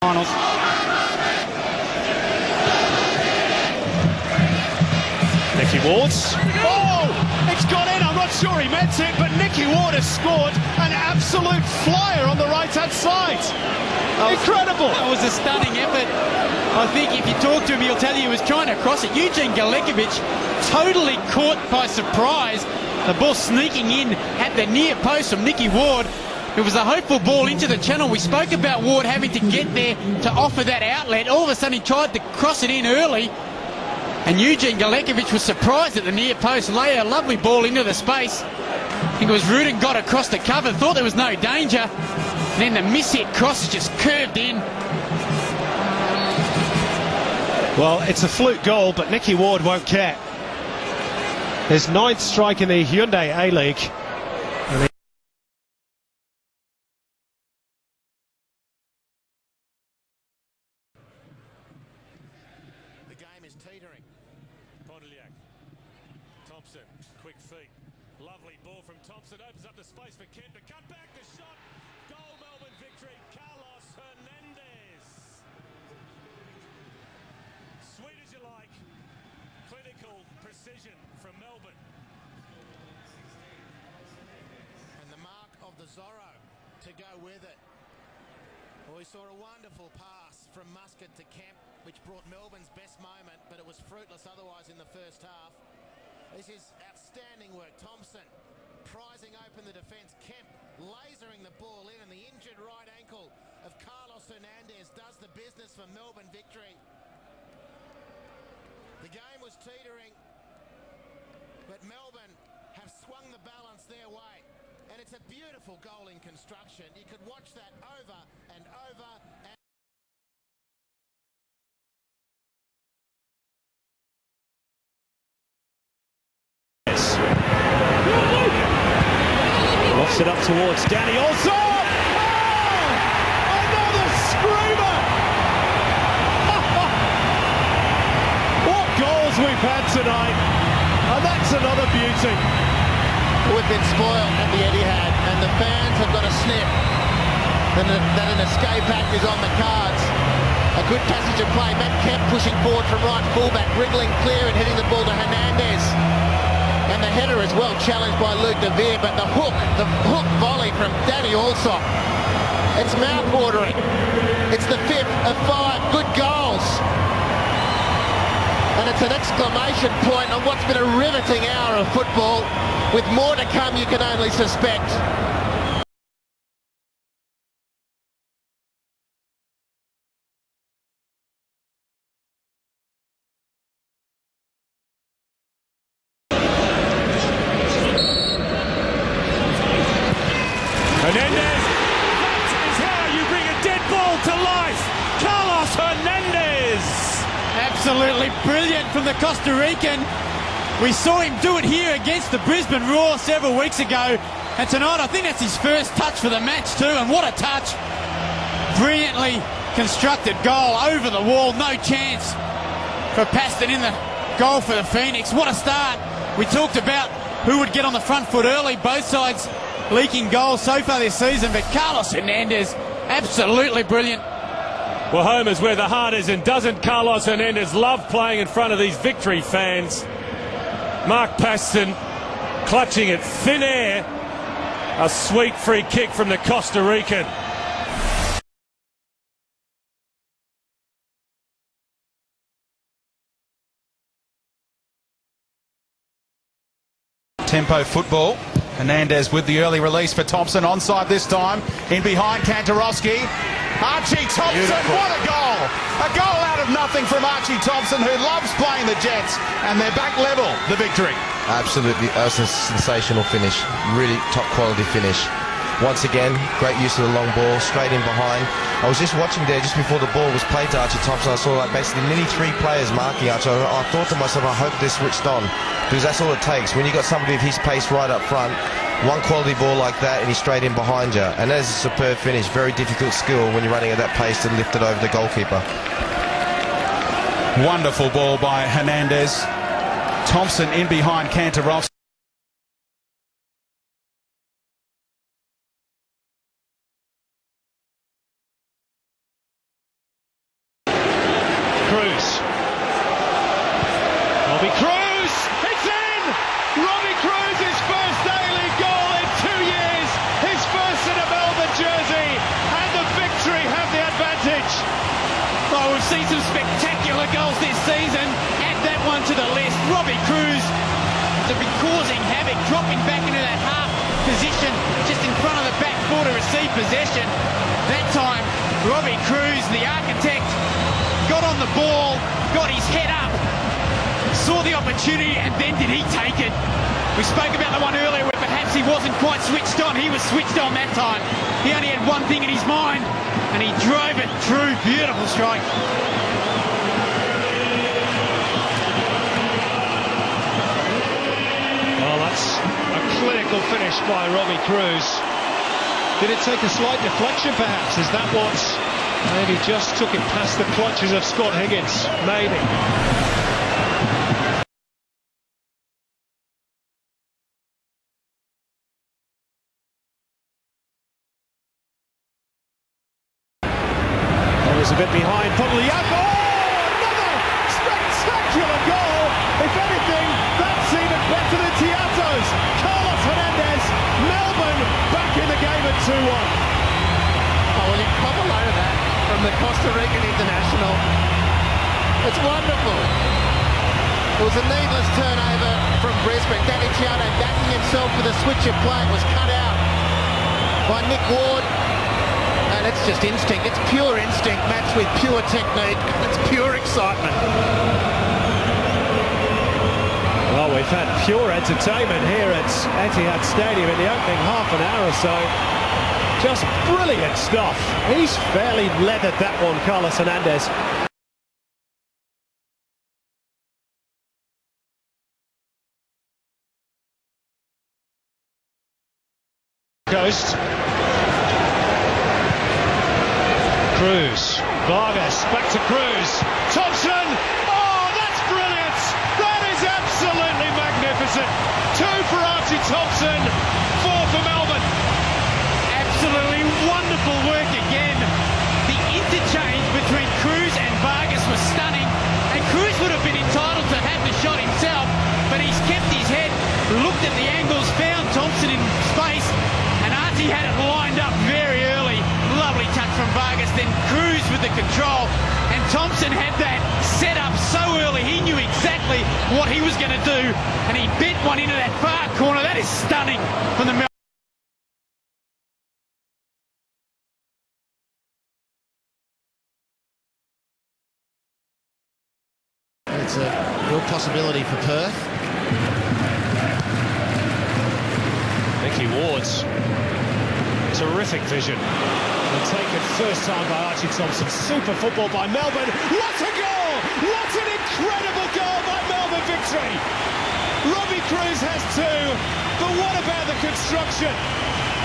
Finals. Nicky Ward's. Oh! It's gone in. I'm not sure he meant it, but Nicky Ward has scored an absolute flyer on the right-hand side. Incredible. That was a stunning effort. I think if you talk to him, he'll tell you he was trying to cross it. Eugene Galekovic totally caught by surprise. The ball sneaking in at the near post from Nicky Ward. It was a hopeful ball into the channel. We spoke about Ward having to get there to offer that outlet. All of a sudden he tried to cross it in early. And Eugene Galekovic was surprised at the near post, lay a lovely ball into the space. I think it was Rudin got across the cover, thought there was no danger. And then the miss-hit cross just curved in. Well, it's a fluke goal, but Nicky Ward won't care. His 9th strike in the Hyundai A-League. The game is teetering. Thompson, quick feet. Lovely ball from Thompson. Opens up the space for Kent to cut back the shot. Goal, Melbourne victory. Carlos Hernandez. Sweet as you like. Clinical precision from Melbourne. And the mark of the Zorro to go with it. Well, we saw a wonderful pass from Muscat to Kemp, which brought Melbourne's best moment, but it was fruitless otherwise in the first half. This is outstanding work. Thompson prizing open the defence. Kemp lasering the ball in, and the injured right ankle of Carlos Hernandez does the business for Melbourne victory. The game was teetering, but Melbourne have swung the balance their way. And it's a beautiful goal in construction. You could watch that over and over and lofts it up towards Danny Allsopp. Oh! Another screamer! What goals we've had tonight, and that's another beauty. we've been spoiled at the Etihad, and the fans have got a sniff that an escape act is on the cards. A good passage of play. Matt Kemp pushing forward from right fullback, wriggling clear and hitting the ball to Hernandez. And the header as well challenged by Luke De Vere, but the hook volley from Danny Allsopp. It's mouth-watering. It's the 5th of 5 good goals. And it's an exclamation point on what's been a riveting hour of football, with more to come you can only suspect. Hernandez, that is how you bring a dead ball to life. Carlos Hernandez. Absolutely brilliant from the Costa Rican. We saw him do it here against the Brisbane Roar several weeks ago. And tonight I think that's his first touch for the match too. And what a touch. Brilliantly constructed goal over the wall. No chance for Paston in the goal for the Phoenix. What a start. We talked about who would get on the front foot early. Both sides leaking goals so far this season, but Carlos Hernandez, absolutely brilliant. Well, home is where the heart is, and doesn't Carlos Hernandez love playing in front of these victory fans? Mark Paston clutching at thin air. A sweet free kick from the Costa Rican. Tempo football. Hernandez with the early release for Thompson, onside this time, in behind Kantarowski. Archie Thompson, beautiful. What a goal! A goal out of nothing from Archie Thompson, who loves playing the Jets, and they're back level, the victory. Absolutely, that was a sensational finish, really top quality finish. Once again, great use of the long ball, straight in behind. I was just watching there just before the ball was played to Archie Thompson. I saw like basically nearly 3 players marking Archie. I thought to myself, I hope this switched on, because that's all it takes. When you got somebody of his pace right up front, one quality ball like that and he's straight in behind you. And that is a superb finish. Very difficult skill when you're running at that pace to lift it over the goalkeeper. Wonderful ball by Hernandez. Thompson in behind Kantarowski. spectacular goals this season. Add that one to the list. Robbie Kruse to be causing havoc, dropping back into that half position just in front of the back four to receive possession. That time, Robbie Kruse, the architect, got on the ball, got his head up, saw the opportunity, and then did he take it. We spoke about the one earlier where perhaps he wasn't quite switched on. He was switched on that time. He only had one thing in his mind, and he drove it through. Beautiful strike. Well, that's a clinical finish by Robbie Kruse. Did it take a slight deflection, perhaps? Is that what maybe just took it past the clutches of Scott Higgins? Maybe. That was a bit behind. Probably up. Oh, another spectacular goal. If anything, that's even better than Tiato's. Carlos Hernandez, Melbourne back in the game at 2-1. Oh, well, you pop a load of that from the Costa Rican international. It's wonderful. It was a needless turnover from Brisbane. Danny Tiato backing himself for the switch of play. It was cut out by Nick Ward. And it's just instinct. It's pure instinct matched with pure technique. It's pure excitement. Well, we've had pure entertainment here at Etihad Stadium in the opening half an hour or so. Just brilliant stuff. He's fairly leathered that one, Carlos Hernandez. Coast. Kruse, Vargas, back to Kruse. Thompson! Oh, that's brilliant! That is absolutely magnificent. 2 for Archie Thompson, 4 for Melbourne. Absolutely wonderful work again. The interchange between Kruse and Vargas was stunning, and Kruse would have been entitled to have the shot himself, but he's kept his head, looked at the angles, found Thompson in space, and Archie had it lined up very early. Lovely touch from Vargas, then Kruse with the control, and Thompson had that set up so early. He knew exactly what he was going to do, and he bent one into that far corner. That is stunning from the Melbourne. It's a real possibility for Perth. Mickey Ward's terrific vision. And taken first time by Archie Thompson. Super football by Melbourne. What a goal! What an incredible goal by Melbourne victory! Robbie Kruse has 2, but what about the construction?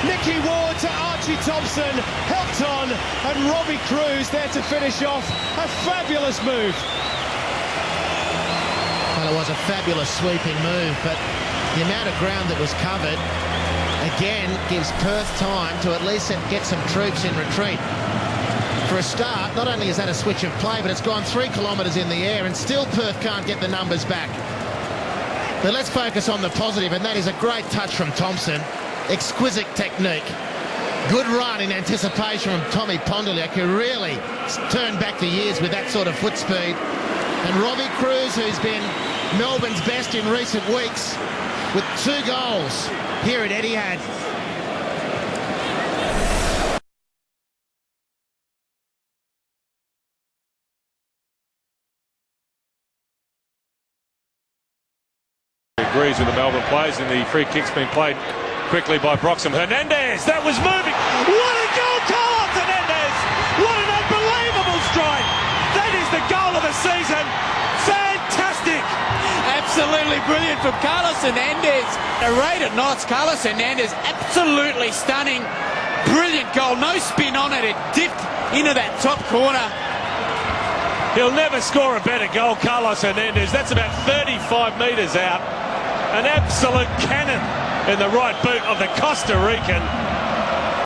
Nicky Ward to Archie Thompson, helped on, and Robbie Kruse there to finish off. A fabulous move. Well, it was a fabulous sweeping move, but the amount of ground that was covered again gives Perth time to at least get some troops in retreat. For a start, not only is that a switch of play, but it's gone 3 kilometres in the air, and still Perth can't get the numbers back. But let's focus on the positive, and that is a great touch from Thompson. Exquisite technique. Good run in anticipation from Tommy Ponduliak, who really turned back the years with that sort of foot speed. And Robbie Kruse, who's been Melbourne's best in recent weeks, with 2 goals here at Etihad. Agrees with the Melbourne players, and the free kick's been played quickly by Broxham. Hernandez, that was moving. What a goal, Carlos Hernandez! What an unbelievable strike! That is the goal of the season. Fantastic! Absolutely brilliant from Carlos Hernandez. A rate of knots, Carlos Hernandez, absolutely stunning. Brilliant goal, no spin on it. It dipped into that top corner. He'll never score a better goal, Carlos Hernandez. That's about 35 metres out. An absolute cannon in the right boot of the Costa Rican.